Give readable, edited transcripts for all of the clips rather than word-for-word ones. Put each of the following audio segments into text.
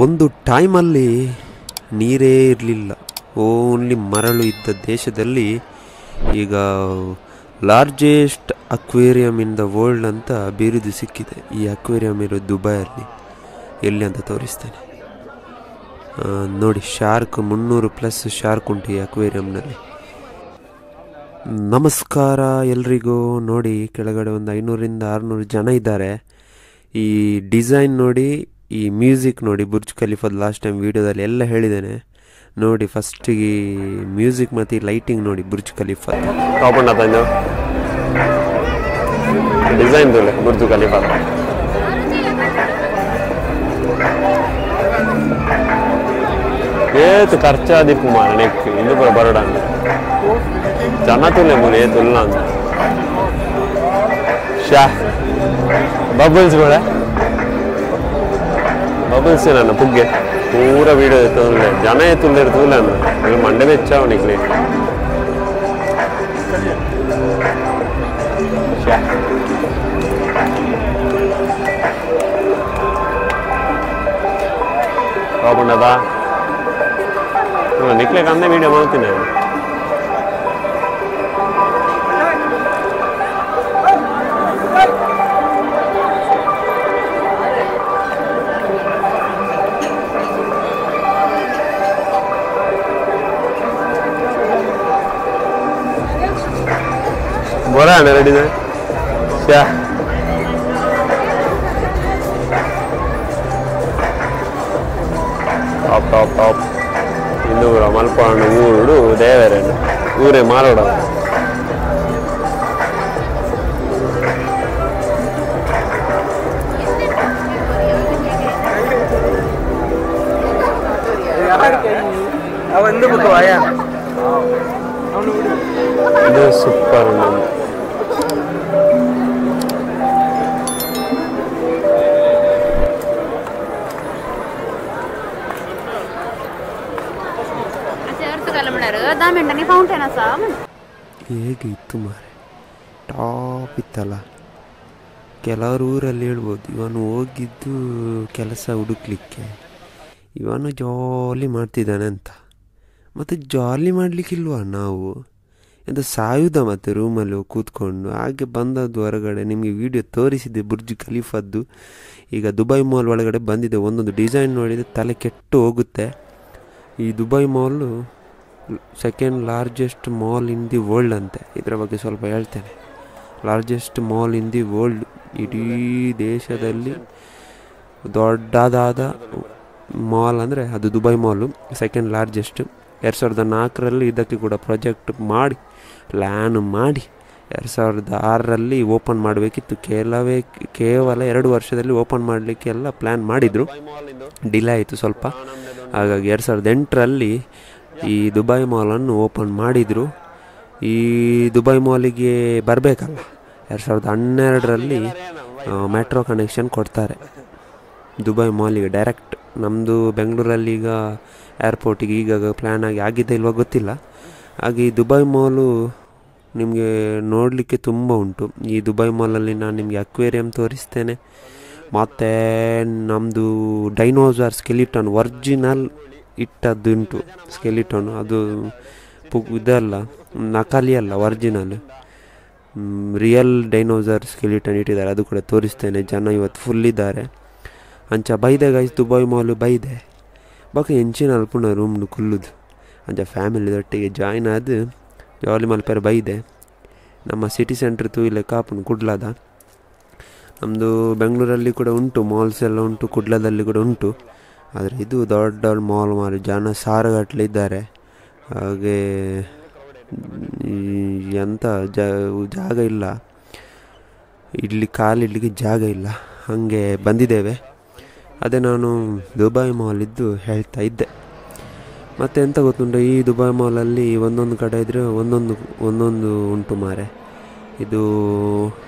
ಒಂದು ಟೈಮಲ್ಲಿ ನೀರೇ ಇರಲಿಲ್ಲ, ಓನ್ಲಿ ಮರಳು ಇದ್ದ ದೇಶದಲ್ಲಿ ಈಗ largest aquarium in the world ಅಂತ ಬಿರುದು ಸಿಕ್ಕಿದೆ. ಈ ಅಕ್ವೇರಿಯಂ ಇರೋದು ದುಬೈಯಲ್ಲಿ. ಎಲ್ಲಿ ಅಂತ ತೋರಿಸ್ತೇನೆ ನೋಡಿ. ಶಾರ್ಕ್ 300+ ಶಾರ್ಕ್ ಉಂಟು ಈ ಅಕ್ವೇರಿಯಂನಲ್ಲಿ. ನಮಸ್ಕಾರ ಎಲ್ರಿಗೂ. ನೋಡಿ, ಕೆಳಗಡೆ ಒಂದು 500ರಿಂದ 600 ಜನ ಇದ್ದಾರೆ. ಈ ಡಿಸೈನ್ ನೋಡಿ, ಈ ಮ್ಯೂಸಿಕ್ ನೋಡಿ. ಬುರ್ಜ್ ಖಲೀಫಾದ ಲಾಸ್ಟ್ ಟೈಮ್ ವೀಡಿಯೋದಲ್ಲಿ ಎಲ್ಲ ಹೇಳಿದ್ದೇನೆ ನೋಡಿ. ಫಸ್ಟಿಗೆ ಮ್ಯೂಸಿಕ್ ಮತ್ತು ಲೈಟಿಂಗ್ ನೋಡಿ. Burj Khalifa design Burj Khalifa ಏತು ಖರ್ಚಾದಿಪ್ಪು ಮಾರ ನೆಕ್ ಇಂದು ಪೂರ ಬರೋಡ ಅಂದ ಜನ ತುಲ್ಲೆ ಮೂಲ ಏತುಲ್ಲ ಅಂತ ಶಾ ಬಬಲ್ಸ್ ಕೂಡ ಬಬಲ್ಸ್ ನನ್ನ ಪುಗ್ಗೆ ಪೂರ ವೀಡಿಯೋ ಎತ್ತುಲ್ಲೆ ಜನ ಎತ್ತುಲ್ಲೆ ಇರ್ತುಲ್ಲ ಅಂದ ಮಂಡೆ ಬೆಚ್ಚ ಅವನಿಗೆ ಶಾ ಕಾಪುಂಡದ ನಿಕ್ಲೆ ಕಂದೆ ವೀಡಿಯೋ ಮಾಡ್ತೀನಿ. ಬೋರ ರೆಡಿದೆ ಶಾ ಟಾಪ್ ಟಾಪ್ ಟಾಪ್ ಇನ್ನೂರ ಮಲ್ಪಾಂಡು ಊರುಡು ದೇವರೇನು ಊರೇ ಮಾರೋಡ ಇದು ಸೂಪರ್ ಉಂಟು. ಹೇಗೆ ಇತ್ತು ಮಾರೆ, ಟಾಪ್ ಇತ್ತಲ್ಲ. ಕೆಲವರು ಊರಲ್ಲಿ ಹೇಳ್ಬೋದು ಇವನು ಹೋಗಿದ್ದು ಕೆಲಸ ಹುಡುಕ್ಲಿಕ್ಕೆ, ಇವನು ಜಾಲಿ ಮಾಡ್ತಿದ್ದಾನೆ ಅಂತ. ಮತ್ತು ಜಾಲಿ ಮಾಡಲಿಕ್ಕಿಲ್ವ ನಾವು ಎಂತ ಸಾಯುಧ ಮತ್ತು ರೂಮಲ್ಲಿ ಕೂತ್ಕೊಂಡು. ಹಾಗೆ ಬಂದದ್ದು ಹೊರಗಡೆ ನಿಮಗೆ ವಿಡಿಯೋ ತೋರಿಸಿದೆ ಬುರ್ಜ್ ಖಲೀಫಾದ್ದು. ಈಗ ದುಬೈ ಮಾಲ್ ಒಳಗಡೆ ಬಂದಿದೆ. ಒಂದೊಂದು ಡಿಸೈನ್ ನೋಡಿದರೆ ತಲೆ ಕೆಟ್ಟು ಹೋಗುತ್ತೆ. ಈ Dubai mall second largest mall in the world ಅಂತೆ. ಇದರ ಬಗ್ಗೆ ಸ್ವಲ್ಪ ಹೇಳ್ತೇನೆ. Largest mall in the world, ಇಡೀ ದೇಶದಲ್ಲಿ ದೊಡ್ಡದಾದ ಮಾಲ್ ಅಂದರೆ ಅದು ದುಬೈ ಮಾಲು, ಸೆಕೆಂಡ್ ಲಾರ್ಜೆಸ್ಟ್. 2004ರಲ್ಲಿ ಇದಕ್ಕೆ ಕೂಡ ಪ್ರಾಜೆಕ್ಟ್ ಮಾಡಿ ಪ್ಲ್ಯಾನ್ ಮಾಡಿ 2006ರಲ್ಲಿ ಓಪನ್ ಮಾಡಬೇಕಿತ್ತು. ಕೇವಲ 2 ವರ್ಷದಲ್ಲಿ ಓಪನ್ ಮಾಡಲಿಕ್ಕೆಲ್ಲ ಪ್ಲ್ಯಾನ್ ಮಾಡಿದರು. ಡಿಲೇ ಆಯಿತು ಸ್ವಲ್ಪ. ಹಾಗಾಗಿ 2008ರಲ್ಲಿ ಈ ದುಬೈ ಮಾಲನ್ನು ಓಪನ್ ಮಾಡಿದರು. ಈ ದುಬೈ ಮಾಲಿಗೆ ಬರಬೇಕಲ್ಲ, 2012ರಲ್ಲಿ ಮೆಟ್ರೋ ಕನೆಕ್ಷನ್ ಕೊಡ್ತಾರೆ ದುಬೈ ಮಾಲಿಗೆ ಡೈರೆಕ್ಟ್. ನಮ್ಮದು ಬೆಂಗಳೂರಲ್ಲಿ ಈಗ ಏರ್ಪೋರ್ಟಿಗೆ ಈಗ ಪ್ಲ್ಯಾನ್ ಆಗಿದೆ ಇಲ್ವ ಗೊತ್ತಿಲ್ಲ. ಹಾಗೆ ಈ ದುಬೈ ಮಾಲು ನಿಮಗೆ ನೋಡಲಿಕ್ಕೆ ತುಂಬ ಉಂಟು. ಈ ದುಬೈ ಮಾಲಲ್ಲಿ ನಾನು ನಿಮಗೆ ಅಕ್ವೇರಿಯಂ ತೋರಿಸ್ತೇನೆ. ಮತ್ತು ನಮ್ಮದು ಡೈನೋಸಾರ್ ಸ್ಕೆಲಿಟನ್ ಒರಿಜಿನಲ್ ಇಟ್ಟದ್ದುಂಟು ಸ್ಕೆಲಿಟನ್. ಅದು ಇದಲ್ಲ, ನಕಲಿ ಅಲ್ಲ, ಒರಿಜಿನಲ್ ರಿಯಲ್ ಡೈನೋಸಾರ್ ಸ್ಕೆಲಿಟನ್ ಇಟ್ಟಿದ್ದಾರೆ. ಅದು ಕೂಡ ತೋರಿಸ್ತೇನೆ. ಜನ ಇವತ್ತು ಫುಲ್ ಇದ್ದಾರೆ. ಅಂಚ ಬೈದೆ ಗೈಸ್, ದುಬೈ ಮಾಲು ಬೈದೆ ಬಾಕ ಹೆಂಚಿನ ಅಲ್ಪುಣ ರೂಮ್ನು ಕುಲ್ಲುದು. ಅಂಚ ಫ್ಯಾಮಿಲಿದೊಟ್ಟಿಗೆ ಜಾಯ್ನ್ ಆದ ಜಾಲಿ ಮಲ್ಪೇರ ಬೈದೆ. ನಮ್ಮ ಸಿಟಿ ಸೆಂಟ್ರ್ ತೂಯಿಲೆ ಕಾಪುನು ಕುಡ್ಲದ. ನಮ್ಮದು ಬೆಂಗಳೂರಲ್ಲಿ ಕೂಡ ಉಂಟು, ಮಾಲ್ಸ್ ಎಲ್ಲ ಉಂಟು, ಕುಡ್ಲದಲ್ಲಿ ಕೂಡ ಉಂಟು. ಆದರೆ ಇದು ದೊಡ್ಡ ಮಾಲ್ ಮಾರಿ, ಜನ ಸಾರಗಟ್ಟಲೆ ಇದ್ದಾರೆ. ಹಾಗೆ ಎಂಥ ಜಾಗ ಇಲ್ಲ, ಕಾಲಿಡ್ಲಿಕ್ಕೆ ಜಾಗ ಇಲ್ಲ, ಹಾಗೆ ಬಂದಿದ್ದೇವೆ. ಅದೇ ನಾನು ದುಬೈ ಮಾಲಿದ್ದು ಹೇಳ್ತಾ ಇದ್ದೆ. ಮತ್ತು ಎಂತ ಗೊತ್ತುಂಟು, ಈ ದುಬೈ ಮಾಲಲ್ಲಿ ಒಂದೊಂದು ಕಡೆ ಇದ್ದರೆ ಒಂದೊಂದು ಉಂಟು ಮಾರೆ. ಇದು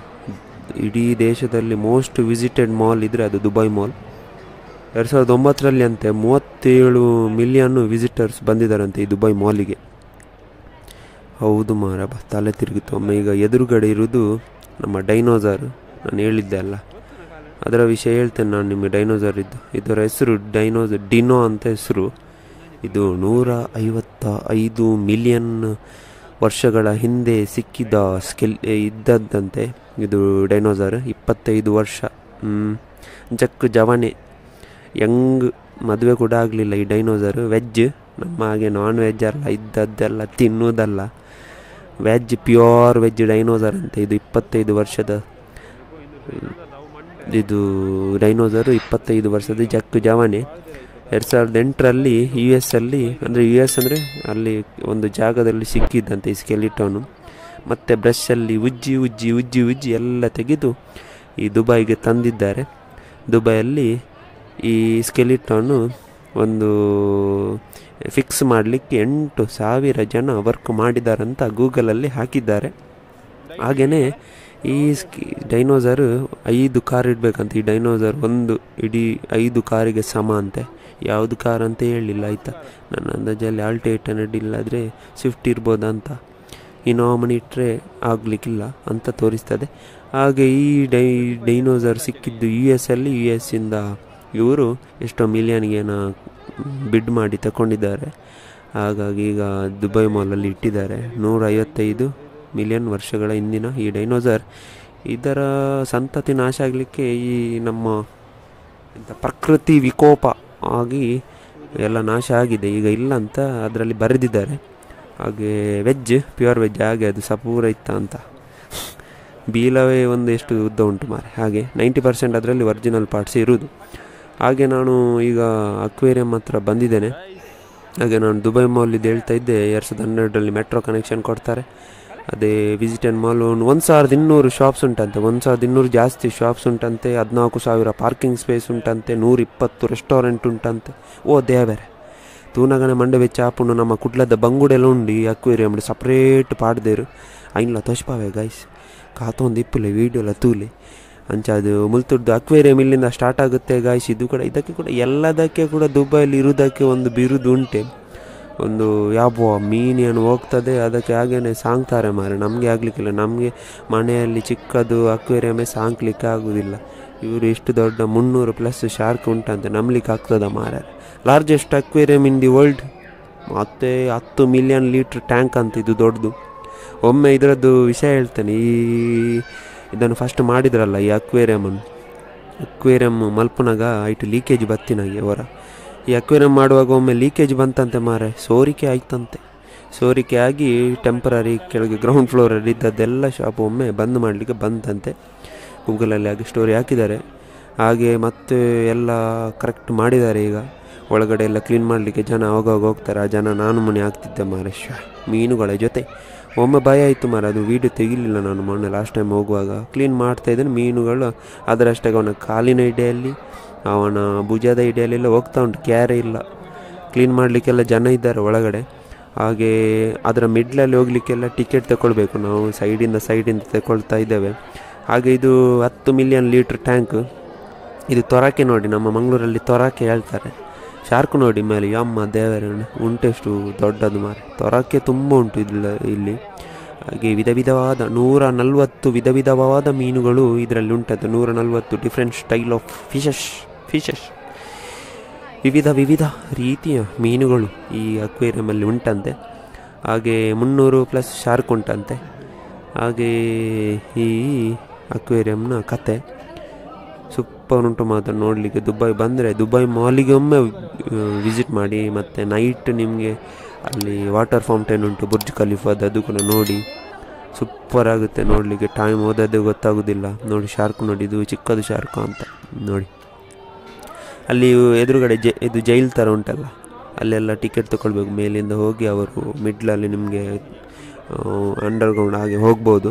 ಇಡೀ ದೇಶದಲ್ಲಿ ಮೋಸ್ಟ್ ವಿಸಿಟೆಡ್ ಮಾಲ್ ಇದ್ದರೆ ಅದು ದುಬೈ ಮಾಲ್. 2009ರಲ್ಲಿ ಅಂತೆ 37 ಮಿಲಿಯನ್ ವಿಸಿಟರ್ಸ್ ಬಂದಿದ್ದಾರಂತೆ ಈ ದುಬೈ ಮಾಲಿಗೆ. ಹೌದು ಮಾರ, ತಲೆ ತಿರುಗಿತು ಒಮ್ಮೆ. ಈಗ ಎದುರುಗಡೆ ಇರೋದು ನಮ್ಮ ಡೈನೋಸಾರ್, ನಾನು ಹೇಳಿದ್ದೆ ಅಲ್ಲ, ಅದರ ವಿಷಯ ಹೇಳ್ತೇನೆ ನಾನು ನಿಮಗೆ. ಡೈನೋಸರ್ ಇದರ ಹೆಸರು ಡಿನೋ ಅಂತ ಹೆಸರು. ಇದು 155 ಮಿಲಿಯನ್ ವರ್ಷಗಳ ಹಿಂದೆ ಸಿಕ್ಕಿದ ಇದ್ದದ್ದಂತೆ ಇದು ಡೈನೋಸರ್. 25 ವರ್ಷ ಜಕ್ ಜವನೆ, ಯಂಗ್, ಮದುವೆ ಕೂಡ ಆಗಲಿಲ್ಲ ಈ ಡೈನೋಸರ್. ವೆಜ್, ನಮ್ಮ ಹಾಗೆ ನಾನ್ ವೆಜ್ ಅಲ್ಲ, ಇದ್ದದ್ದೆಲ್ಲ ತಿನ್ನುವುದಲ್ಲ, ವೆಜ್, ಪ್ಯೂರ್ ವೆಜ್ ಡೈನೋಸರ್ ಅಂತ. ಇದು 25 ವರ್ಷದ ಇದು ಡೈನೋಸರು, 25 ವರ್ಷದ ಜಕ್ ಜವನೆ. 2008ರಲ್ಲಿ US ಅಲ್ಲಿ, ಅಂದರೆ US ಅಂದರೆ ಅಲ್ಲಿ ಒಂದು ಜಾಗದಲ್ಲಿ ಸಿಕ್ಕಿದ್ದಂತೆ ಈ ಸ್ಕೆಲಿಟೋನು. ಮತ್ತು ಬ್ರಷಲ್ಲಿ ಉಜ್ಜಿ ಉಜ್ಜಿ ಉಜ್ಜಿ ಉಜ್ಜಿ ಎಲ್ಲ ತೆಗೆದು ಈ ದುಬೈಗೆ ತಂದಿದ್ದಾರೆ. ದುಬೈಯಲ್ಲಿ ಈ ಸ್ಕೆಲಿಟೋನು ಒಂದು ಫಿಕ್ಸ್ ಮಾಡಲಿಕ್ಕೆ 8,000 ಜನ ವರ್ಕ್ ಮಾಡಿದಾರಂತ ಗೂಗಲಲ್ಲಿ ಹಾಕಿದ್ದಾರೆ. ಹಾಗೆಯೇ ಈ ಡೈನೋಸರ್ 5 ಕಾರ್ ಇಡಬೇಕಂತ. ಈ ಡೈನೋಸರ್ ಒಂದು ಇಡೀ 5 ಕಾರಿಗೆ ಸಮ ಅಂತೆ. ಯಾವುದು ಕಾರ್ ಅಂತ ಹೇಳಿಲ್ಲ ಆಯಿತಾ. ನನ್ನ ಅಂದಾಜಲ್ಲಿ ಆಲ್ಟೋ 800 ಇಲ್ಲಾದರೆ ಸ್ವಿಫ್ಟ್ ಇರ್ಬೋದಂತ. ಇನೋಮನಿ ಇಟ್ಟರೆ ಆಗಲಿಕ್ಕಿಲ್ಲ ಅಂತ ತೋರಿಸ್ತದೆ. ಹಾಗೆ ಈ ಡೈನೋಸರ್ ಸಿಕ್ಕಿದ್ದು US ಅಲ್ಲಿ. US ಇಂದ ಇವರು ಎಷ್ಟೋ ಮಿಲಿಯನ್ಗೇನ ಬಿಡ್ ಮಾಡಿ ತಗೊಂಡಿದ್ದಾರೆ. ಹಾಗಾಗಿ ಈಗ ದುಬೈ ಮಾಲಲ್ಲಿ ಇಟ್ಟಿದ್ದಾರೆ. 155 ಮಿಲಿಯನ್ ವರ್ಷಗಳ ಹಿಂದಿನ ಈ ಡೈನೋಸರ್. ಇದರ ಸಂತತಿ ನಾಶ ಆಗಲಿಕ್ಕೆ ಈ ನಮ್ಮ ಪ್ರಕೃತಿ ವಿಕೋಪ ಆಗಿ ಎಲ್ಲ ನಾಶ ಆಗಿದೆ, ಈಗ ಇಲ್ಲ ಅಂತ ಅದರಲ್ಲಿ ಬರೆದಿದ್ದಾರೆ. ಹಾಗೆ ವೆಜ್, ಪ್ಯೂರ್ ವೆಜ್, ಹಾಗೆ ಅದು ಸಪೂರ ಇತ್ತ ಅಂತ. ಬೀಲವೇ ಒಂದು ಎಷ್ಟು ಉದ್ದ ಉಂಟು ಮಾರೆ. ಹಾಗೆ 90% ಅದರಲ್ಲಿ ಒರಿಜಿನಲ್ ಪಾರ್ಟ್ಸ್ ಇರುವುದು. ಹಾಗೆ ನಾನು ಈಗ ಅಕ್ವೇರಿಯಂ ಹತ್ರ ಬಂದಿದ್ದೇನೆ. ಹಾಗೆ ನಾನು ದುಬೈ ಮಾಲಿದ್ದು ಹೇಳ್ತಾ ಇದ್ದೆ, 2012ರಲ್ಲಿ ಮೆಟ್ರೋ ಕನೆಕ್ಷನ್ ಕೊಡ್ತಾರೆ. ಅದೇ ವಿಸಿಟ್ ಆ್ಯಂಡ್ ಮಾಲ್ 1,200 ಶಾಪ್ಸ್ ಉಂಟಂತೆ. 1,200 ಜಾಸ್ತಿ ಶಾಪ್ಸ್ ಉಂಟಂತೆ. 14,000 ಪಾರ್ಕಿಂಗ್ ಸ್ಪೇಸ್ ಉಂಟಂತೆ. 120 ರೆಸ್ಟೋರೆಂಟ್ ಉಂಟಂತೆ. ಓ ದೇವರೇ, ತೂನಗನೆ ಮಂಡೆ ವೆಚ್ಚ ಆಪುಂಡು. ನಮ್ಮ ಕುಡ್ಲದ ಬಂಗುಡೆಲ್ಲ ಉಂಡು ಈ ಅಕ್ವೇರಿಯಂ ಸಪ್ರೇಟ್ ಪಾಡ್ದೇರು ಐನ್ಲ ತೋಚ್ಪಾವೆ ಗೈಸ್. ಕಾತೊಂದು ಇಪ್ಪಲೆ ವೀಡಿಯೋಲ್ಲ ತೂಲೆ ಅಂಚ ಅದು ಮುಲ್ತುರ್ದು ಅಕ್ವೇರಿಯಂ ಇಲ್ಲಿಂದ ಸ್ಟಾರ್ಟ್ ಆಗುತ್ತೆ ಗಾಯ್ಸ್. ಇದು ಕೂಡ ಇದಕ್ಕೆ ಕೂಡ ಎಲ್ಲದಕ್ಕೆ ಕೂಡ ದುಬೈಲಿ ಇರುವುದಕ್ಕೆ ಒಂದು ಬಿರುದು ಉಂಟೆ. ಒಂದು ಯಾಬೋ ಮೀನೇನು ಹೋಗ್ತದೆ ಅದಕ್ಕೆ ಹಾಗೇನೆ ಸಾಂಗ್ತಾರೆ ಮಾರೆ. ನಮಗೆ ಆಗಲಿಕ್ಕಿಲ್ಲ, ನಮಗೆ ಮನೆಯಲ್ಲಿ ಚಿಕ್ಕದು ಅಕ್ವೇರಿಯಮೇ ಸಾಂಗ್ಲಿಕ್ಕೆ ಆಗೋದಿಲ್ಲ. ಇವರು ಎಷ್ಟು ದೊಡ್ಡ 300+ ಶಾರ್ಕ್ ಉಂಟಂತೆ, ನಂಬಲಿಕ್ಕೆ ಆಗ್ತದ ಮಾರೆ. Largest aquarium in the world. ಮತ್ತು 10 ಮಿಲಿಯನ್ ಲೀಟ್ರ್ ಟ್ಯಾಂಕ್ ಅಂತ ಇದು ದೊಡ್ಡದು. ಒಮ್ಮೆ ಇದರದ್ದು ವಿಷಯ ಹೇಳ್ತೇನೆ. ಇದನ್ನು ಫಸ್ಟ್ ಮಾಡಿದ್ರಲ್ಲ ಈ ಅಕ್ವೇರಿಯಂ ಮಲ್ಪುನಾಗ ಐಟು ಲೀಕೇಜ್ ಬತ್ತಿನಾಗೆ ಹೊರ. ಈ ಅಕ್ವೇರಿಯಂ ಮಾಡುವಾಗ ಒಮ್ಮೆ ಲೀಕೇಜ್ ಬಂತಂತೆ ಮಾರೆ. ಸೋರಿಕೆ ಆಯ್ತಂತೆ. ಸೋರಿಕೆ ಆಗಿ ಟೆಂಪರರಿ ಕೆಳಗೆ ಗ್ರೌಂಡ್ ಫ್ಲೋರಲ್ಲಿ ಇದ್ದದ್ದೆಲ್ಲ ಶಾಪ್ ಒಮ್ಮೆ ಬಂದ್ ಮಾಡಲಿಕ್ಕೆ ಬಂತಂತೆ. ಗೂಗಲಲ್ಲಿ ಹಾಗೆ ಸ್ಟೋರಿ ಹಾಕಿದ್ದಾರೆ. ಹಾಗೆ ಮತ್ತೆ ಎಲ್ಲ ಕರೆಕ್ಟ್ ಮಾಡಿದ್ದಾರೆ. ಈಗ ಒಳಗಡೆ ಎಲ್ಲ ಕ್ಲೀನ್ ಮಾಡಲಿಕ್ಕೆ ಜನ ಆವಾಗ ಹೋಗ್ತಾರೆ. ಆ ಜನ ನಾನು ಮನೆ ಆಗ್ತಿದ್ದೆ ಮಾರೆ ಮೀನುಗಳ ಜೊತೆ. ಒಮ್ಮೆ ಭಯ ಆಯಿತು ಮಾರೆ, ಅದು ವೀಡಿಯೋ ತೆಗಿಲಿಲ್ಲ ನಾನು ಮೊನ್ನೆ ಲಾಸ್ಟ್ ಟೈಮ್ ಹೋಗುವಾಗ. ಕ್ಲೀನ್ ಮಾಡ್ತಾಯಿದ್ದೇನೆ, ಮೀನುಗಳು ಅದರಷ್ಟಾಗಿ ಅವನ ಕಾಲಿನ ಇಡೆಯಲ್ಲಿ, ಅವನ ಭುಜದ ಇಡೆಯಲ್ಲೆಲ್ಲ ಹೋಗ್ತಾ ಉಂಟು, ಕ್ಯಾರೆ ಇಲ್ಲ. ಕ್ಲೀನ್ ಮಾಡಲಿಕ್ಕೆಲ್ಲ ಜನ ಇದ್ದಾರೆ ಒಳಗಡೆ. ಹಾಗೆ ಅದರ ಮಿಡ್ಲಲ್ಲಿ ಹೋಗಲಿಕ್ಕೆಲ್ಲ ಟಿಕೆಟ್ ತಗೊಳ್ಬೇಕು ನಾವು. ಸೈಡಿಂದ ತಗೊಳ್ತಾ ಇದ್ದೇವೆ. ಹಾಗೆ ಇದು 10 ಮಿಲಿಯನ್ ಲೀಟ್ರ್ ಟ್ಯಾಂಕ್. ಇದು ತೊರಾಕೆ ನೋಡಿ, ನಮ್ಮ ಮಂಗಳೂರಲ್ಲಿ ತೊರಾಕೆ ಹೇಳ್ತಾರೆ. ಶಾರ್ಕ್ ನೋಡಿ ಮೇಲೆ, ಯಮ್ಮ ದೇವರ ಉಂಟೆಷ್ಟು ದೊಡ್ಡದು ಮಾರೆ. ತೊರಾಕೆ ತುಂಬ ಉಂಟು ಇಲ್ಲಿ. ಹಾಗೆ ವಿಧವಾದ 140 ವಿಧವಾದ ಮೀನುಗಳು ಇದರಲ್ಲಿ ಉಂಟಂತೆ. 140 ಡಿಫ್ರೆಂಟ್ ಸ್ಟೈಲ್ ಆಫ್ ಫಿಶಸ್ ವಿವಿಧ ರೀತಿಯ ಮೀನುಗಳು ಈ ಅಕ್ವೇರಿಯಮಲ್ಲಿ ಉಂಟಂತೆ. ಹಾಗೆ 300+ ಶಾರ್ಕ್ ಉಂಟಂತೆ. ಹಾಗೆ ಈ ಅಕ್ವೇರಿಯಂನ ಕತೆ ಸೂಪರ್ ಉಂಟು ಮಾತ್ರ ನೋಡಲಿಕ್ಕೆ. ದುಬೈ ಬಂದರೆ ದುಬೈ ಮಾಲಿಗೆ ಒಮ್ಮೆ ವಿಸಿಟ್ ಮಾಡಿ. ಮತ್ತು ನೈಟ್ ನಿಮಗೆ ಅಲ್ಲಿ ವಾಟರ್ ಫೌಂಟೇನ್ ಉಂಟು, ಬುರ್ಜ್ ಖಲೀಫಾದ, ಅದು ಕೂಡ ನೋಡಿ. ಸೂಪರ್ ಆಗುತ್ತೆ ನೋಡಲಿಕ್ಕೆ. ಟೈಮ್ ಓದೋದೇ ಗೊತ್ತಾಗೋದಿಲ್ಲ. ನೋಡಿ ಶಾರ್ಕ್ ನೋಡಿ, ಇದು ಚಿಕ್ಕದು ಶಾರ್ಕ್ ಅಂತ ನೋಡಿ. ಅಲ್ಲಿ ಎದುರುಗಡೆ ಇದು ಜೈಲ್ ಥರ ಉಂಟಲ್ಲ, ಅಲ್ಲೆಲ್ಲ ಟಿಕೆಟ್ ತೊಗೊಳ್ಬೇಕು. ಮೇಲಿಂದ ಹೋಗಿ ಅವರು ಮಿಡ್ಲಲ್ಲಿ ನಿಮಗೆ ಅಂಡರ್ಗ್ರೌಂಡ್ ಹಾಗೆ ಹೋಗ್ಬೋದು.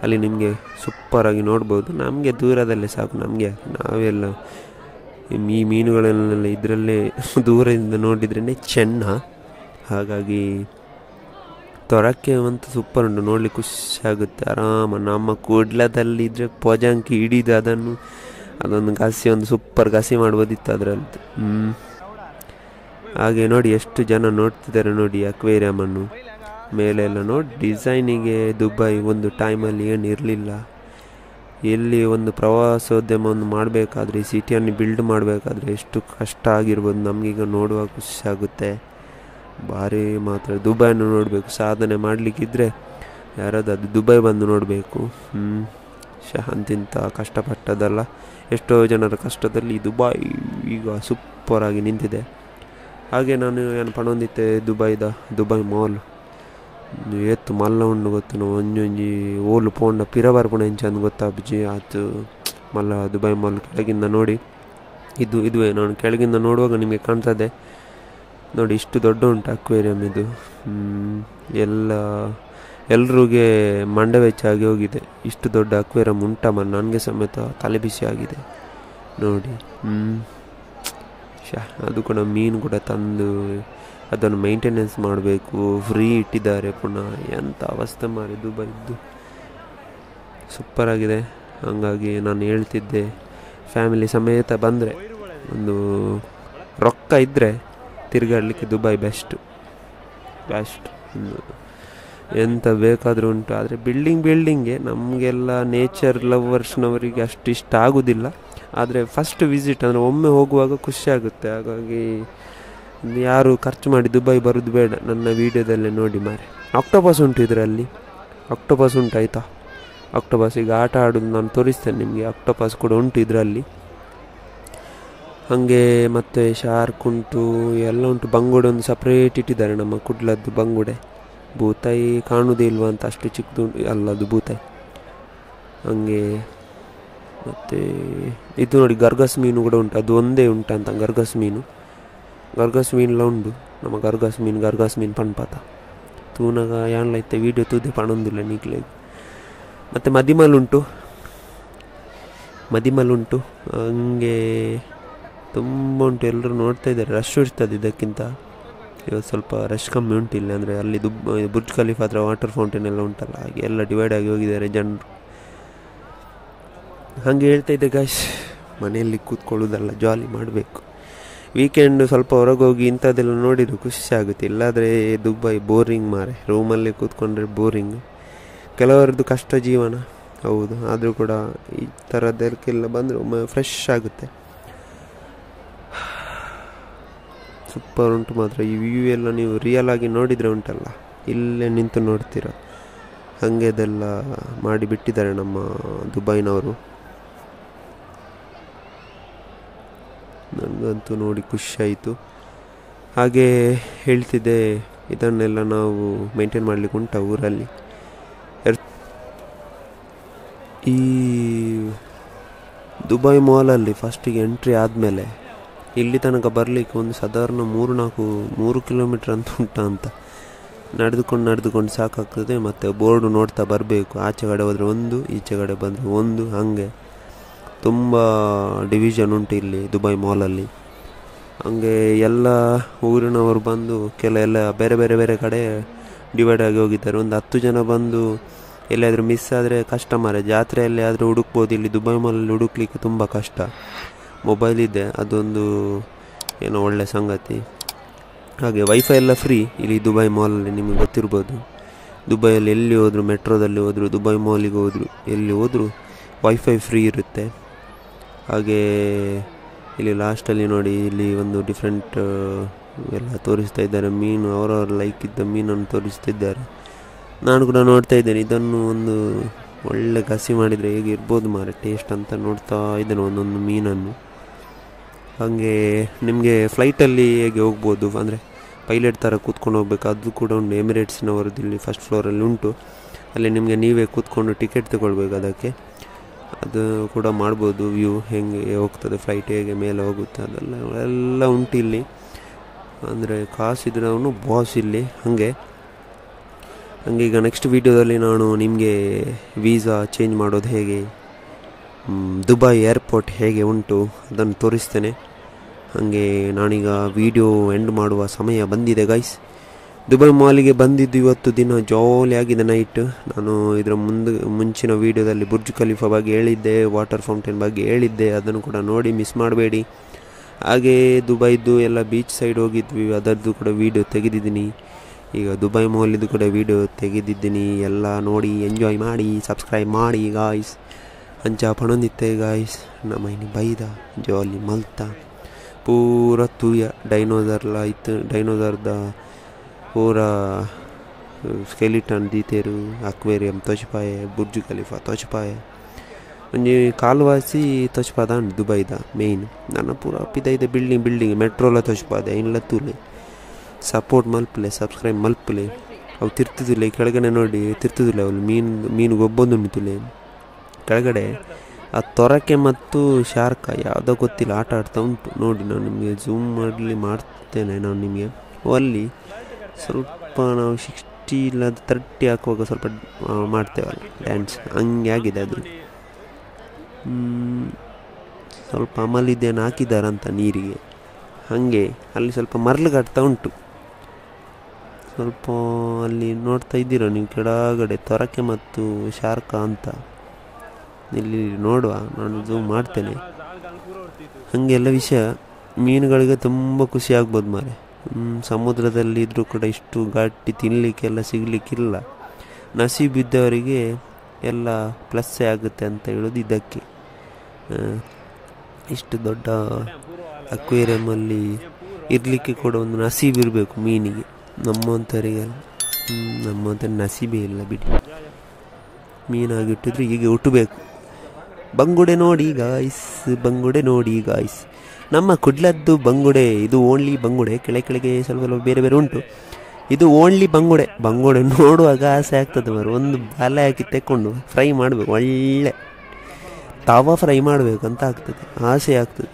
ಅಲ್ಲಿ ನಿಮಗೆ ಸೂಪರಾಗಿ ನೋಡ್ಬೋದು. ನಮಗೆ ದೂರದಲ್ಲೇ ಸಾಕು. ನಾವೆಲ್ಲ ಈ ಮೀನುಗಳನ್ನೆಲ್ಲ ಇದರಲ್ಲೇ ದೂರದಿಂದ ನೋಡಿದ್ರೇ ಚೆನ್ನ. ಹಾಗಾಗಿ ತೊರಕ್ಕೆ ಅಂತ ಸೂಪರ್ ಉಂಟು, ನೋಡ್ಲಿಕ್ಕೆ ಖುಷಿ ಆಗುತ್ತೆ. ಆರಾಮ ನಮ್ಮ ಕೂಡ್ಲದಲ್ಲಿದ್ದರೆ ಪೊಜಾಂಕಿ ಹಿಡಿದು ಅದೊಂದು ಒಂದು ಸೂಪರ್ ಘಸಿ ಮಾಡ್ಬೋದಿತ್ತು ಅದರಲ್ಲಿ. ಹಾಗೆ ನೋಡಿ ಎಷ್ಟು ಜನ ನೋಡ್ತಿದ್ದಾರೆ ನೋಡಿ ಅಕ್ವೇರಿಯಮನ್ನು. ಮೇಲೆಲ್ಲ ನೋಡಿ ಡಿಸೈನಿಗೆ ದುಬೈ ಒಂದು ಟೈಮಲ್ಲಿ ಏನಿರಲಿಲ್ಲ. ಎಲ್ಲಿ ಒಂದು ಪ್ರವಾಸೋದ್ಯಮವನ್ನು ಮಾಡಬೇಕಾದ್ರೆ ಈ ಸಿಟಿಯನ್ನು ಬಿಲ್ಡ್ ಮಾಡಬೇಕಾದ್ರೆ ಎಷ್ಟು ಕಷ್ಟ ಆಗಿರ್ಬೋದು ನಮಗೀಗ ನೋಡುವಾಗ ಖುಷಿ ಆಗುತ್ತೆ. ಭಾರಿ ಮಾತ್ರ ದುಬೈನ ನೋಡಬೇಕು. ಸಾಧನೆ ಮಾಡಲಿಕ್ಕಿದ್ರೆ ಯಾರಾದ್ರು ಅದು ದುಬೈ ಬಂದು ನೋಡಬೇಕು. ಅಂತಿಂತ ಕಷ್ಟಪಟ್ಟದಲ್ಲ, ಎಷ್ಟೋ ಜನರ ಕಷ್ಟದಲ್ಲಿ ದುಬೈ ಈಗ ಸೂಪರಾಗಿ ನಿಂತಿದೆ. ಹಾಗೆ ನಾನು ಏನು ಪಣೊಂದಿತ್ತೆ ದುಬೈ ಮಾಲ್ ಎತ್ತು ಮಲ್ಲ ಉಂಡು ಗೊತ್ತು ನಾವು ಒಂಜೊಂಜಿ ಓಲು ಪೋಂಡ ಪಿರ ಬರ್ಪುಣ ಹೆಂಚಂದು ಗೊತ್ತಾಬ್ಜಿ ಆತು ಮಲ್ಲ ದುಬೈ ಮಾಲ್ ಕೆಳಗಿಂದ ನೋಡಿ. ಇದುವೇ ನಾನು ಕೆಳಗಿಂದ ನೋಡುವಾಗ ನಿಮಗೆ ಕಾಣ್ತದೆ ನೋಡಿ, ಇಷ್ಟು ದೊಡ್ಡ ಉಂಟು ಅಕ್ವೇರಿಯಂ ಇದು. ಎಲ್ರಿಗೆ ಮಂಡೆ ವೆಚ್ಚ ಆಗಿ ಹೋಗಿದೆ. ಇಷ್ಟು ದೊಡ್ಡ ಅಕ್ವೇರಿಯಂ ಉಂಟಮ್ಮ, ನನಗೆ ಸಮೇತ ತಲೆ ಬಿಸಿ ಆಗಿದೆ ನೋಡಿ. ಅದು ಕೂಡ ಮೀನು ಕೂಡ ತಂದು ಅದನ್ನು ಮೇಂಟೆನೆನ್ಸ್ ಮಾಡಬೇಕು, ಫ್ರೀ ಇಟ್ಟಿದ್ದಾರೆ ಪುನಃ. ಎಂಥ ಅವಸ್ಥೆ ಮಾರಿ ದುಬೈದ್ದು, ಸೂಪರಾಗಿದೆ. ಹಾಗಾಗಿ ನಾನು ಹೇಳ್ತಿದ್ದೆ, ಫ್ಯಾಮಿಲಿ ಸಮೇತ ಬಂದರೆ ಒಂದು ರೊಕ್ಕ ಇದ್ದರೆ ತಿರುಗಾಡಲಿಕ್ಕೆ ದುಬೈ ಬೆಸ್ಟ್. ಎಂತ ಬೇಕಾದರೂ ಉಂಟು. ಆದರೆ ಬಿಲ್ಡಿಂಗ್ಗೆ ನಮಗೆಲ್ಲ ನೇಚರ್ ಲವರ್ಸ್ನವರಿಗೆ ಅಷ್ಟು ಇಷ್ಟ ಆಗೋದಿಲ್ಲ. ಆದರೆ ಫಸ್ಟ್ ವಿಸಿಟ್ ಅಂದರೆ ಒಮ್ಮೆ ಹೋಗುವಾಗ ಖುಷಿ ಆಗುತ್ತೆ. ಹಾಗಾಗಿ ಯಾರು ಖರ್ಚು ಮಾಡಿ ದುಬೈ ಬರೋದು ಬೇಡ. ನನ್ನ ವೀಡಿಯೋದಲ್ಲೇ ನೋಡಿ ಮಾರೆ. ಆಕ್ಟೋಪಸ್ ಉಂಟು ಇದರಲ್ಲಿ, ಆಕ್ಟೋಪಸ್ ಉಂಟು ಆಯಿತಾ. ಆಕ್ಟೋಪಸ್ ಈಗ ಆಟ ಆಡೋದು ನಾನು ತೋರಿಸ್ತೇನೆ ನಿಮಗೆ. ಆಕ್ಟೋಪಸ್ ಕೂಡ ಉಂಟು ಇದರಲ್ಲಿ. ಹಾಗೆ ಮತ್ತು ಶಾರ್ಕ್ ಉಂಟು, ಎಲ್ಲ ಉಂಟು. ಬಂಗುಡೆ ಒಂದು ಸಪ್ರೇಟ್ ಇಟ್ಟಿದ್ದಾರೆ, ನಮ್ಮ ಕುಡ್ಲದ್ದು ಬಂಗುಡೆ. ಬೂತಾಯಿ ಕಾಣುವುದೇ ಇಲ್ವಾ ಅಂತ, ಅಷ್ಟು ಚಿಕ್ಕದು ಅಲ್ಲದು ಬೂತಾಯಿ. ಹಾಗೆ ಮತ್ತು ಇದು ನೋಡಿ ಗರ್ಗಸ್ ಮೀನು ಕೂಡ ಉಂಟು. ಅದು ಒಂದೇ ಉಂಟಂತ ಗರ್ಗಸ್ ಮೀನೆಲ್ಲ ಉಂಟು. ನಮ್ಮ ಗರ್ಗಸ್ ಮೀನು ಪಣ್ಪಾತ ತೂನಾಗ ಯಾನ್ಲೈತೆ ವೀಡಿಯೋ ತೂದೆ ಪಣೊಂದಿಲ್ಲ ನೀಗ್ಲೇ. ಮತ್ತು ಮದಿಮಲ್ ಉಂಟು. ಹಂಗೆ ತುಂಬ ಉಂಟು. ಎಲ್ಲರೂ ನೋಡ್ತಾ ಇದ್ದಾರೆ. ರಶ್ ಇರ್ತದೆ ಇದಕ್ಕಿಂತ. ಇವತ್ತು ಸ್ವಲ್ಪ ರಶ್ ಕಮ್ಮಿ ಉಂಟಿಲ್ಲ. ಅಂದರೆ ಅಲ್ಲಿ ಬುರ್ಜ್ ಖಲೀಫಾ ಹತ್ರ ವಾಟರ್ ಫೌಂಟೇನ್ ಎಲ್ಲ ಉಂಟಲ್ಲ, ಹಾಗೆ ಎಲ್ಲ ಡಿವೈಡ್ ಆಗಿ ಹೋಗಿದ್ದಾರೆ ಜನರು. ಹಾಗೆ ಹೇಳ್ತಾ ಇದ್ದೆ ಗಾಯ್ಸ್, ಮನೆಯಲ್ಲಿ ಕೂತ್ಕೊಳ್ಳೋದಲ್ಲ, ಜಾಲಿ ಮಾಡಬೇಕು. ವೀಕೆಂಡ್ ಸ್ವಲ್ಪ ಹೊರಗೆ ಹೋಗಿ ಇಂಥದ್ದೆಲ್ಲ ನೋಡಿದ್ರು ಖುಷಿ ಆಗುತ್ತೆ. ಇಲ್ಲಾದರೆ ದುಬೈ ಬೋರಿಂಗ್ ಮಾರೆ, ರೂಮಲ್ಲಿ ಕೂತ್ಕೊಂಡ್ರೆ ಬೋರಿಂಗ್. ಕೆಲವರದ್ದು ಕಷ್ಟ ಜೀವನ ಹೌದು, ಆದರೂ ಕೂಡ ಈ ಥರದ್ದಕ್ಕೆಲ್ಲ ಬಂದರೆ ಒಮ್ಮೆ ಫ್ರೆಶ್ ಆಗುತ್ತೆ. ಸೂಪರ್ ಉಂಟು ಮಾತ್ರ. ಈ ವ್ಯೂ ಎಲ್ಲ ನೀವು ರಿಯಲ್ ಆಗಿ ನೋಡಿದರೆ ಉಂಟಲ್ಲ, ಇಲ್ಲೇ ನಿಂತು ನೋಡ್ತೀರ. ಹಾಗೆ ಅದೆಲ್ಲ ಮಾಡಿ ಬಿಟ್ಟಿದ್ದಾರೆ ನಮ್ಮ ದುಬೈನವರು. ನನಗಂತೂ ನೋಡಿ ಖುಷಿ ಆಯಿತು. ಹಾಗೆ ಹೇಳ್ತಿದ್ದೆ, ಇದನ್ನೆಲ್ಲ ನಾವು ಮೇಂಟೈನ್ ಮಾಡಲಿಕ್ಕೆ ಉಂಟ ಊರಲ್ಲಿ. ಈ ದುಬೈ ಮಾಲಲ್ಲಿ ಫಸ್ಟಿಗೆ ಎಂಟ್ರಿ ಆದಮೇಲೆ ಇಲ್ಲಿ ತನಕ ಬರಲಿಕ್ಕೆ ಒಂದು ಸಾಧಾರಣ 3 ಕಿಲೋಮೀಟ್ರ್ ಅಂತ ಅಂತ ನಡೆದುಕೊಂಡು ಸಾಕಾಗ್ತದೆ. ಮತ್ತು ಬೋರ್ಡು ನೋಡ್ತಾ ಬರಬೇಕು. ಆಚೆ ಕಡೆ ಹೋದರೆ ಒಂದು, ಈಚೆ ಕಡೆ ಬಂದರೆ ಒಂದು, ಹಾಗೆ ತುಂಬ ಡಿವಿಷನ್ ಉಂಟು ಇಲ್ಲಿ ದುಬೈ ಮಾಲಲ್ಲಿ. ಹಾಗೆ ಎಲ್ಲ ಊರಿನವರು ಬಂದು ಎಲ್ಲ ಬೇರೆ ಕಡೆ ಡಿವೈಡ್ ಆಗಿ ಹೋಗಿದ್ದಾರೆ. ಒಂದು 10 ಜನ ಬಂದು ಎಲ್ಲಿಯಾದರೂ ಮಿಸ್ ಆದರೆ ಕಷ್ಟ ಮಾರೆ. ಜಾತ್ರೆಯಲ್ಲಿ ಆದರೂ ಹುಡುಕ್ಬೋದು, ಇಲ್ಲಿ ದುಬೈ ಮಾಲಲ್ಲಿ ಹುಡುಕ್ಲಿಕ್ಕೆ ತುಂಬ ಕಷ್ಟ. ಮೊಬೈಲ್ ಇದೆ, ಅದೊಂದು ಏನೋ ಒಳ್ಳೆ ಸಂಗತಿ. ಹಾಗೆ ವೈಫೈ ಎಲ್ಲ ಫ್ರೀ ಇಲ್ಲಿ ದುಬೈ ಮಾಲಲ್ಲಿ, ನಿಮಗೆ ಗೊತ್ತಿರ್ಬೋದು. ದುಬೈಯಲ್ಲಿ ಎಲ್ಲಿ ಹೋದರೂ, ಮೆಟ್ರೋದಲ್ಲಿ ಹೋದರೂ, ದುಬೈ ಮಾಲಿಗೆ ಹೋದರೂ, ಎಲ್ಲಿ ಹೋದರೂ ವೈಫೈ ಫ್ರೀ ಇರುತ್ತೆ. ಹಾಗೆ ಇಲ್ಲಿ ಲಾಸ್ಟಲ್ಲಿ ನೋಡಿ, ಇಲ್ಲಿ ಒಂದು ಡಿಫ್ರೆಂಟ್ ಎಲ್ಲ ತೋರಿಸ್ತಾ ಇದ್ದಾರೆ. ಮೀನು ಅವರವ್ರ ಲೈಕ್ ಇದ್ದ ಮೀನನ್ನು ತೋರಿಸ್ತಿದ್ದಾರೆ. ನಾನು ಕೂಡ ನೋಡ್ತಾ ಇದ್ದೇನೆ. ಇದನ್ನು ಒಂದು ಒಳ್ಳೆ ಕಸಿ ಮಾಡಿದರೆ ಹೇಗೆ ಇರ್ಬೋದು ಮಾರೆ ಟೇಸ್ಟ್ ಅಂತ ನೋಡ್ತಾ ಇದ್ದೇನೆ ಒಂದೊಂದು ಮೀನನ್ನು. ಹಾಗೆ ನಿಮಗೆ ಫ್ಲೈಟಲ್ಲಿ ಹೇಗೆ ಹೋಗ್ಬೋದು ಅಂದರೆ ಪೈಲಟ್ ಥರ ಕೂತ್ಕೊಂಡು ಹೋಗ್ಬೇಕು, ಅದು ಕೂಡ ಉಂಟು. ಎಮಿರೇಟ್ಸ್ನವರದ್ದು ಇಲ್ಲಿ ಫಸ್ಟ್ ಫ್ಲೋರಲ್ಲಿ ಉಂಟು. ಅಲ್ಲಿ ನಿಮಗೆ ನೀವೇ ಕೂತ್ಕೊಂಡು ಟಿಕೆಟ್ ತಗೊಳ್ಬೇಕು ಅದಕ್ಕೆ. ಅದು ಕೂಡ ಮಾಡ್ಬೋದು. ವ್ಯೂ ಹೇಗೆ ಹೋಗ್ತದೆ, ಫ್ಲೈಟ್ ಹೇಗೆ ಮೇಲೆ ಹೋಗುತ್ತೆ ಅದೆಲ್ಲ ಉಂಟು ಇಲ್ಲಿ. ಅಂದರೆ ಕಾಸಿದ್ರೆ ಅವನು ಬಾಸ್ ಇಲ್ಲಿ. ಹಾಗೆ ಈಗ ನೆಕ್ಸ್ಟ್ ವೀಡಿಯೋದಲ್ಲಿ ನಾನು ನಿಮಗೆ ವೀಸಾ ಚೇಂಜ್ ಮಾಡೋದು ಹೇಗೆ, ದುಬೈ ಏರ್ಪೋರ್ಟ್ ಹೇಗೆ ಉಂಟು ಅದನ್ನು ತೋರಿಸ್ತೇನೆ. ಹಾಗೆ ನಾನೀಗ ವಿಡಿಯೋ ಎಂಡ್ ಮಾಡುವ ಸಮಯ ಬಂದಿದೆ ಗೈಸ್. ದುಬೈ ಮಾಲಿಗೆ ಬಂದಿದ್ದು ಇವತ್ತು ದಿನ ಜಾಲಿಯಾಗಿದೆ ನೈಟ್. ನಾನು ಇದರ ಮುಂಚಿನ ವೀಡಿಯೋದಲ್ಲಿ ಬುರ್ಜ್ ಖಲೀಫಾ ಬಗ್ಗೆ ಹೇಳಿದ್ದೆ, ವಾಟರ್ ಫೌಂಟೇನ್ ಬಗ್ಗೆ ಹೇಳಿದ್ದೆ, ಅದನ್ನು ಕೂಡ ನೋಡಿ ಮಿಸ್ ಮಾಡಬೇಡಿ. ಹಾಗೆ ದುಬೈದು ಎಲ್ಲ ಬೀಚ್ ಸೈಡ್ ಹೋಗಿದ್ವಿ, ಅದರದ್ದು ಕೂಡ ವೀಡಿಯೋ ತೆಗೆದಿದ್ದೀನಿ. ಈಗ ದುಬೈ ಮಾಲಿದ್ದು ಕೂಡ ವೀಡಿಯೋ ತೆಗೆದಿದ್ದೀನಿ. ಎಲ್ಲ ನೋಡಿ ಎಂಜಾಯ್ ಮಾಡಿ, ಸಬ್ಸ್ಕ್ರೈಬ್ ಮಾಡಿ ಗಾಯ್ಸ್. ಅಂಚ ಪಣೊಂದಿತ್ತೆ ಗಾಯ್ಸ್ ನಮ್ಮೈನಿ ಬೈದ ಜಾಲಿ ಮಲ್ತ ಪೂರ ತೂಯ ಡೈನೋಸರ್ಲ ಇತ್ತು ಡೈನೋಸರ್ದ ಪೂರ ಸ್ಕೆಲಿಟನ್ ದೀತೆರು ಅಕ್ವೇರಿಯಂ ತೊಚ್ಪಾಯೆ ಬುರ್ಜ್ ಖಲೀಫಾ ತೊಚ್ಪಾಯೆ ಒಂಜಿ ಕಾಲ್ವಾಸಿ ತೊಚ್ಪಾದ ದುಬೈದ ಮೇಯ್ನ್ ನನ್ನ ಪೂರ ಪಿದೈದೆ ಬಿಲ್ಡಿಂಗ್ ಮೆಟ್ರೋಲ ತೊಚ್ಪಾದೆ ಇಲ್ಲ ತೂಲೆ ಸಪೋರ್ಟ್ ಮಲ್ಪಲೆ ಸಬ್ಸ್ಕ್ರೈಬ್ ಮಲ್ಪಲೆ ಅವು ತಿರ್ತಿದಿಲ್ಲ ಕೆಳಗಡೆ ನೋಡಿ ತಿರ್ತಿದಿಲ್ಲ ಅವಳು ಮೀನು ಗೊಬ್ಬೊಂದು ತುಲೆ ಕೆಳಗಡೆ ಆ ತೊರಕೆ ಮತ್ತು ಶಾರ್ಕ ಯಾವುದೋ ಗೊತ್ತಿಲ್ಲ ಆಟ ಆಡ್ತಾ ಉಂಟು ನೋಡಿ. ನಾನು ನಿಮಗೆ ಝೂಮ್ ಮಾಡ್ತೇನೆ ನಾನು ನಿಮಗೆ. ಅಲ್ಲಿ ಸ್ವಲ್ಪ ನಾವು 60 ಇಲ್ಲ 30 ಹಾಕುವಾಗ ಸ್ವಲ್ಪ ಮಾಡ್ತೇವಲ್ಲ ಡ್ಯಾನ್ಸ್, ಹಂಗೆ ಆಗಿದೆ ಅದು. ಸ್ವಲ್ಪ ಅಮಲಿದ್ದೇನು ಹಾಕಿದಾರಂತ ನೀರಿಗೆ, ಹಾಗೆ ಅಲ್ಲಿ ಸ್ವಲ್ಪ ಮರಳುಗಟ್ತಾ ಉಂಟು. ಸ್ವಲ್ಪ ಅಲ್ಲಿ ನೋಡ್ತಾ ಇದ್ದೀರಾ ನೀವು ಕೆಳಗಡೆ ತೊರಕೆ ಮತ್ತು ಶಾರ್ಕ ಅಂತ. ಇಲ್ಲಿ ನೋಡುವ, ನಾನು ಝೂಮ್ ಮಾಡ್ತೇನೆ. ಹಾಗೆಲ್ಲ ವಿಷಯ ಮೀನುಗಳಿಗೆ ತುಂಬ ಖುಷಿ ಆಗ್ಬೋದು ಮಾರೆ. ಸಮುದ್ರದಲ್ಲಿ ಇದ್ದರೂ ಕೂಡ ಇಷ್ಟು ಗಟ್ಟಿ ತಿನ್ನಲಿಕ್ಕೆಲ್ಲ ಸಿಗಲಿಕ್ಕಿಲ್ಲ. ನಸೀಬಿದ್ದವರಿಗೆ ಎಲ್ಲ ಪ್ಲಸ್ಸೇ ಆಗುತ್ತೆ ಅಂತ ಹೇಳೋದು ಇದಕ್ಕೆ. ಇಷ್ಟು ದೊಡ್ಡ ಅಕ್ವೇರಿಯಮಲ್ಲಿ ಇರಲಿಕ್ಕೆ ಕೂಡ ಒಂದು ನಸೀಬು ಇರಬೇಕು ಮೀನಿಗೆ. ನಮ್ಮಂಥವರಿಗೆಲ್ಲ ನಮ್ಮಂಥ ನಸೀಬೇ ಇಲ್ಲ ಬಿಡಿ. ಮೀನಾಗಿಟ್ಟಿದ್ರೆ ಹೀಗೆ ಹುಟ್ಟಬೇಕು. ಬಂಗುಡೆ ನೋಡಿ ಗಾಯ್ಸ್, ನಮ್ಮ ಕುಡ್ಲದ್ದು ಬಂಗುಡೆ. ಇದು ಓನ್ಲಿ ಬಂಗುಡೆ, ಕೆಳಗೆ ಸ್ವಲ್ಪ ಬೇರೆ ಉಂಟು. ಇದು ಓನ್ಲಿ ಬಂಗುಡೆ ನೋಡುವಾಗ ಆಸೆ ಆಗ್ತದೆ ಮಾರು. ಒಂದು ಬಾಲೆ ಹಾಕಿ ತೆಕ್ಕೊಂಡು ಫ್ರೈ ಮಾಡಬೇಕು, ಒಳ್ಳೆ ತವ ಫ್ರೈ ಮಾಡಬೇಕು ಅಂತ ಆಗ್ತದೆ, ಆಸೆ ಆಗ್ತದೆ.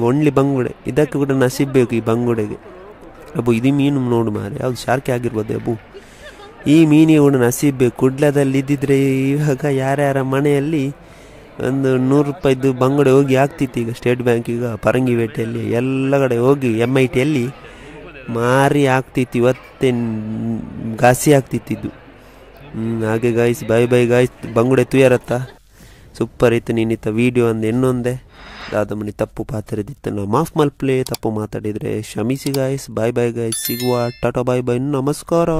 ಓನ್ಲಿ ಬಂಗುಡೆ. ಇದಕ್ಕೆ ಕೂಡ ನಸೀಬೇಕು ಈ ಬಂಗುಡೆಗೆ. ಅಬ್ಬು ಇದು ಮೀನು ನೋಡು ಮಾರೆ, ಯಾವುದು ಶಾರ್ಕೆ ಆಗಿರ್ಬೋದು. ಅಬ್ಬು ಈ ಮೀನಿಗೆ ಕೂಡ ನಸೀಬೇಕು. ಕುಡ್ಲದಲ್ಲಿ ಇದ್ದಿದ್ರೆ ಇವಾಗ ಯಾರ್ಯಾರ ಮನೆಯಲ್ಲಿ ಒಂದು 100 ರೂಪಾಯಿದ್ದು ಬಂಗುಡೆ ಹೋಗಿ ಆಗ್ತಿತ್ತು. ಈಗ ಸ್ಟೇಟ್ ಬ್ಯಾಂಕ್, ಈಗ ಪರಂಗಿಪೇಟೆಯಲ್ಲಿ ಎಲ್ಲ ಕಡೆ ಹೋಗಿ MITಯಲ್ಲಿ ಮಾರಿ ಆಗ್ತಿತ್ತು. ಇವತ್ತೇ ಗಾಸಿ ಆಗ್ತಿತ್ತಿದ್ದು. ಹಾಗೆ ಗಾಯ್ಸ್, ಬೈ ಗಾಯ್ಸ್. ಬಂಗುಡೆ ತುಯರತ್ತ ಸೂಪರ್ ಇತ್ತು. ನೀನಿತ್ತ ವಿಡಿಯೋ ಒಂದು ಇನ್ನೊಂದೇ ದಾದಮನಿ ತಪ್ಪು ಪಾತ್ರದಿತ್ತು. ನಾ ಮಾಫ್ ಮಲ್ಪ್ಲೆ, ತಪ್ಪು ಮಾತಾಡಿದರೆ ಕ್ಷಮಿಸಿ ಗಾಯ್ಸ್. ಬೈ ಗಾಯ್ಸ್, ಸಿಗುವ. ಟಾಟಾ ಬೈ ನಮಸ್ಕಾರ.